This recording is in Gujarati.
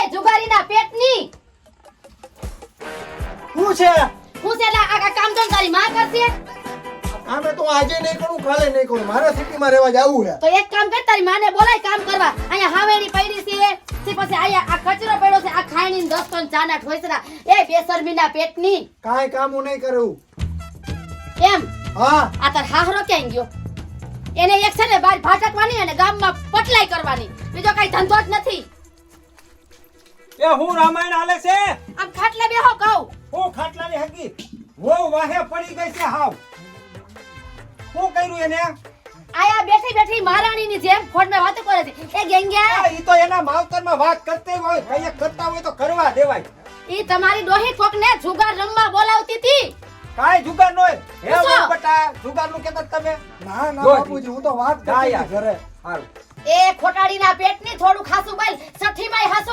એ જુગારીના પેટની શું છે હું છે એટલે આ કામ તો તારી માં કરશે આમે તો આજે નહીં કરું કાલે નહીં કરું મારે સિટીમાં રહેવા જવું છે તો એક કામ કર તારી માને બોલાય કામ કરવા અહીંયા હાવેડી પડી છે તે પછી અહીંયા આ કચરો પડ્યો છે આ ખાઈની દોસ્તો ચાના ઠોસરા એ બેશરમીના પેટની કાંઈ કામ હું નહીં કરું એમ હા આ તાર હાહરો ક્યાં ગયો એને એક છે ને બાર ભાટકવાની અને ગામમાં પટલાઈ કરવાની બીજો કઈ ધંધો જ નથી એ હું રામાયણ હાલે છે આમ ખાટલે બેહો કહું હું ખાટલાની હગી વો વાહે પડી ગઈ છે હાવ શું કર્યું એને આયા બેઠી બેઠી મહારાણીની જેમ ફોનમાં વાતો કરે છે એ ગેંગ્યા આ ઈ તો એના માવતરમાં વાત કરતે હોય કઈ કરતા હોય તો કરવા દેવાય ઈ તમારી ડોહી કોકને જુગાર રમવા બોલાવતી હતી કાઈ જુગાર નોય હે પૂછો. બટા જુગાર નું કેતા તમે ના ના જો બાપુજી હું તો વાત જા કરી યાર. હતી ઘરે હાલ એ ખોટાડીના પેટની થોડું ખાસું બોલ સઠ્ઠીમાંય હાસુ